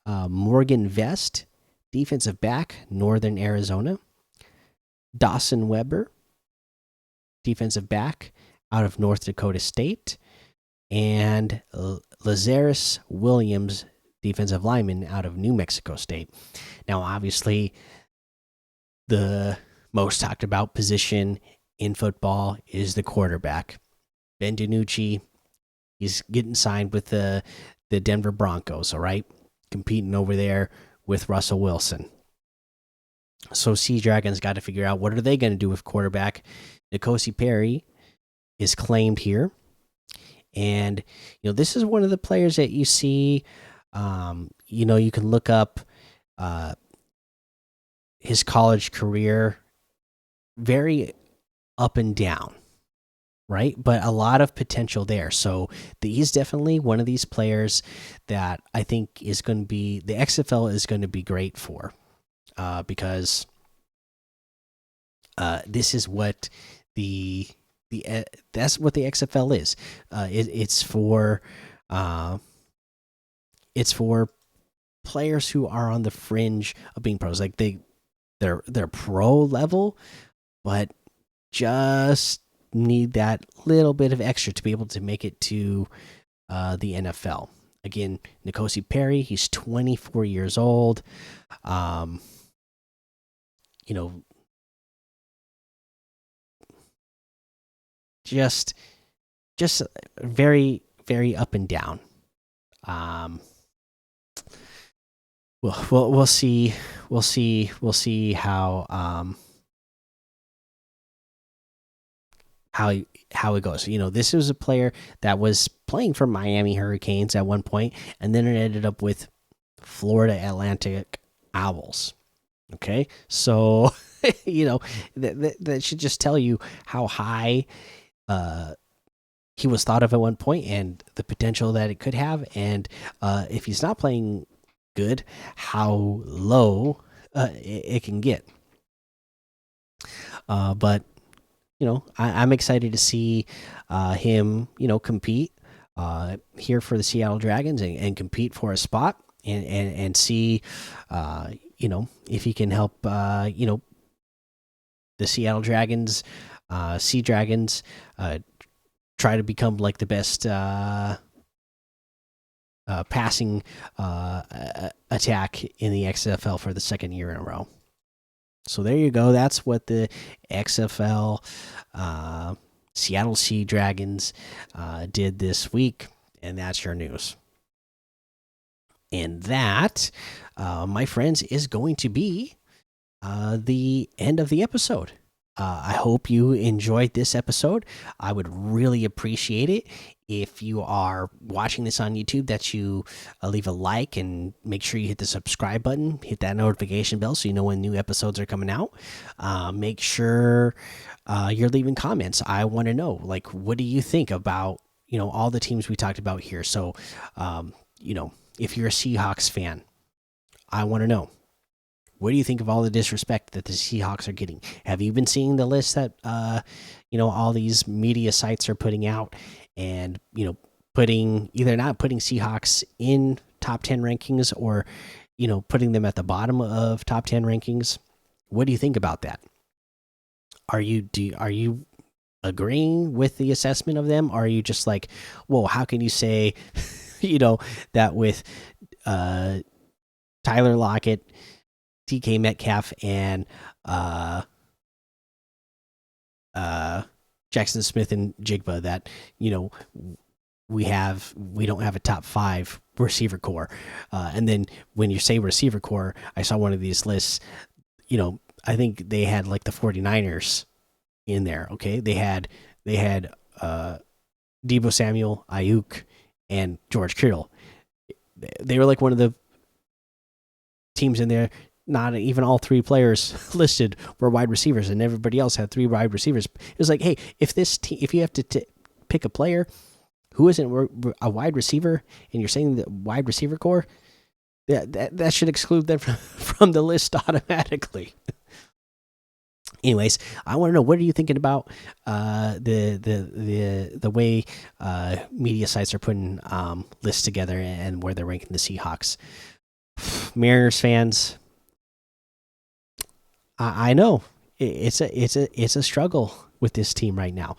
Morgan Vest, defensive back, Northern Arizona. Dawson Weber, defensive back out of North Dakota State. And Lazarus Williams, defensive lineman out of New Mexico State. Now, obviously, the most talked about position in football is the quarterback. Ben DiNucci, he's getting signed with the Denver Broncos, all right? Competing over there with Russell Wilson. So Sea Dragons got to figure out what are they going to do with quarterback. Nikosi Perry is claimed here. And, this is one of the players that you see, you can look up his college career, very up and down, right? But a lot of potential there. So he's definitely one of these players that I think is going to be, the XFL is going to be great for, because this is what the that's what the XFL is. Uh, it's for players who are on the fringe of being pros. Like they're pro level, but just need that little bit of extra to be able to make it to the NFL. Again, Nkosi Perry, he's 24 years old. Um, you know, just very very up and down. Um, we'll see how how it goes. This was a player that was playing for Miami Hurricanes at one point, and then it ended up with Florida Atlantic Owls. Okay, so that should just tell you how high he was thought of at one point and the potential that it could have, and if he's not playing good, how low it can get. But I'm excited to see him, compete here for the Seattle Dragons and compete for a spot and see, if he can help, the Seattle Dragons, Sea Dragons, try to become like the best passing attack in the XFL for the second year in a row. So there you go. That's what the XFL Seattle Sea Dragons did this week, and that's your news. And that, my friends, is going to be the end of the episode. I hope you enjoyed this episode. I would really appreciate it if you are watching this on YouTube that you leave a like and make sure you hit the subscribe button, hit that notification bell so you know when new episodes are coming out. Make sure you're leaving comments. I want to know, like, what do you think about all the teams we talked about here? So, if you're a Seahawks fan, I want to know. What do you think of all the disrespect that the Seahawks are getting? Have you been seeing the list that all these media sites are putting out, and either not putting Seahawks in top 10 rankings or putting them at the bottom of top 10 rankings? What do you think about that? Are you agreeing with the assessment of them? Or are you just like, whoa, how can you say that with Tyler Lockett, DK Metcalf, and Jackson Smith and Jigba that we don't have a top 5 receiver core, and then when you say receiver core, I saw one of these lists. I think they had like the 49ers in there. Okay, they had Debo Samuel, Ayuk, and George Kittle. They were like one of the teams in there. Not even all 3 players listed were wide receivers, and everybody else had 3 wide receivers. It was like, hey, if if you have to pick a player who isn't a wide receiver, and you're saying the wide receiver core, that should exclude them from the list automatically. Anyways, I want to know, what are you thinking about the way media sites are putting lists together and where they're ranking the Seahawks? Mariners fans, I know it's a struggle with this team right now.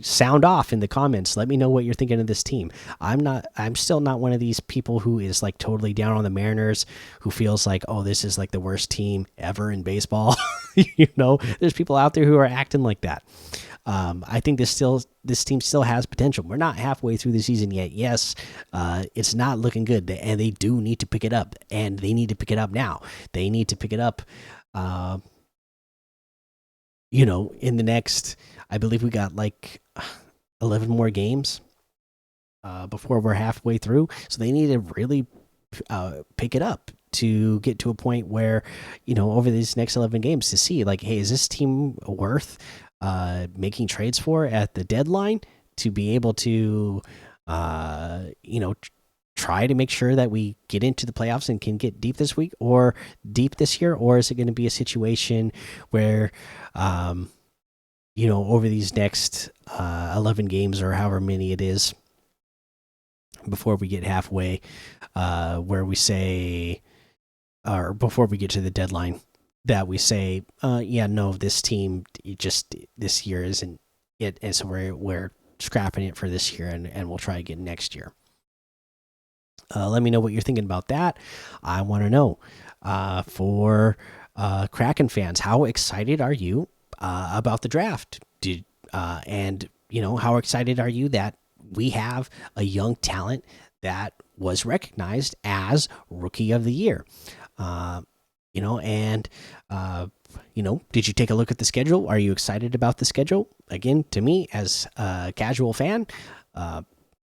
Sound off in the comments. Let me know what you're thinking of this team. I'm still not one of these people who is like totally down on the Mariners, who feels like, oh, this is like the worst team ever in baseball. There's people out there who are acting like that. I think this team still has potential. We're not halfway through the season yet. Yes, it's not looking good, and they do need to pick it up, and they need to pick it up now. They need to pick it up. In the next, I believe we got like 11 more games before we're halfway through. So they need to really pick it up to get to a point where, over these next 11 games to see, like, hey, is this team worth making trades for at the deadline to be able to, try to make sure that we get into the playoffs and can get deep this week or deep this year? Or is it going to be a situation where, over these next 11 games or however many it is before we get halfway, where we say, or before we get to the deadline, that we say, yeah, no, this team just this year isn't it, and so we're scrapping it for this year, and we'll try again next year. Let me know what you're thinking about that. I want to know. For Kraken fans, how excited are you about the draft? And how excited are you that we have a young talent that was recognized as Rookie of the Year? And did you take a look at the schedule? Are you excited about the schedule? Again, to me, as a casual fan,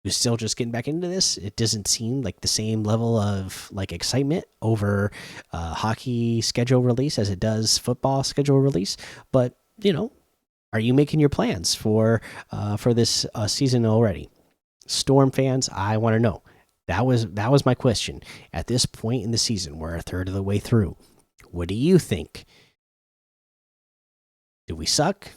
who's still just getting back into this, it doesn't seem like the same level of excitement over hockey schedule release as it does football schedule release. But are you making your plans for this season already? Storm fans, I want to know. That was my question. At this point in the season, we're a third of the way through. What do you think? Do we suck?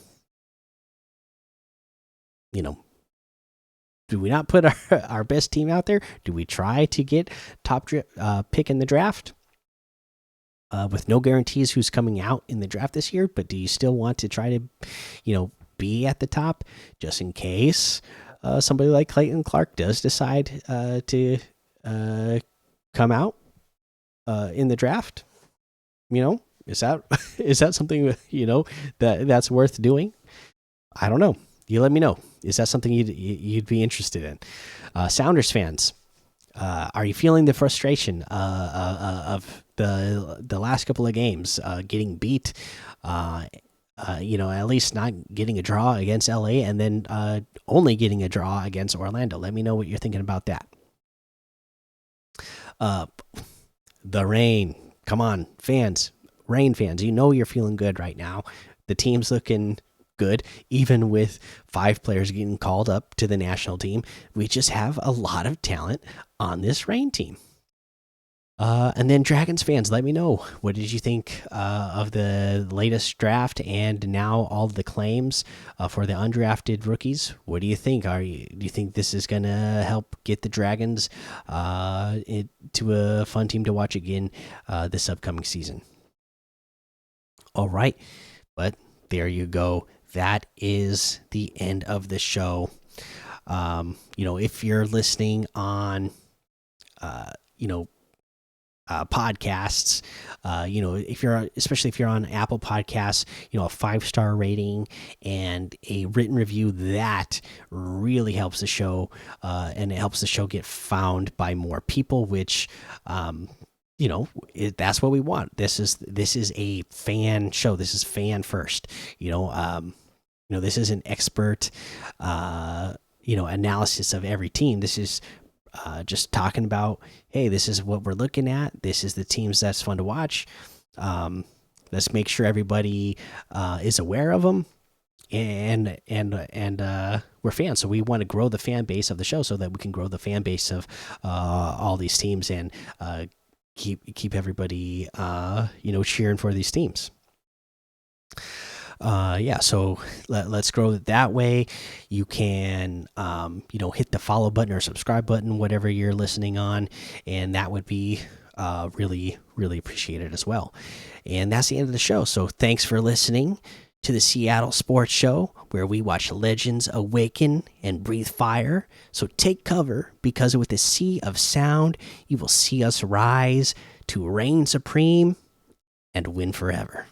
Do we not put our best team out there? Do we try to get top pick in the draft? With no guarantees who's coming out in the draft this year, but do you still want to try to, be at the top just in case somebody like Clayton Clark does decide to come out in the draft? Is that something that's worth doing? I don't know. You let me know. Is that something you'd be interested in? Sounders fans, are you feeling the frustration of the last couple of games getting beat? At least not getting a draw against LA, and then only getting a draw against Orlando. Let me know what you're thinking about that. The rain. Come on, fans. Rain fans, you're feeling good right now. The team's looking good, even with 5 players getting called up to the national team. We just have a lot of talent on this rain team. And then Dragons fans, let me know, what did you think of the latest draft and now all the claims for the undrafted rookies? What do you think? Do you think this is gonna help get the Dragons to a fun team to watch again this upcoming season? All right, but there you go. That is the end of the show. If you're listening on podcasts, especially if you're on Apple Podcasts, a 5-star rating and a written review, that really helps the show, and it helps the show get found by more people, which that's what we want. This is a fan show. This is fan first. This is an expert analysis of every team. This is just talking about, hey, this is what we're looking at. This is the teams that's fun to watch. Let's make sure everybody is aware of them, and we're fans, so we want to grow the fan base of the show so that we can grow the fan base of all these teams and keep everybody cheering for these teams. So let's grow it that way. You can hit the follow button or subscribe button, whatever you're listening on, and that would be really appreciated as well. And that's the end of the show, so thanks for listening to the Seattle Sports Show, where we watch legends awaken and breathe fire. So take cover, because with the sea of sound you will see us rise to reign supreme and win forever.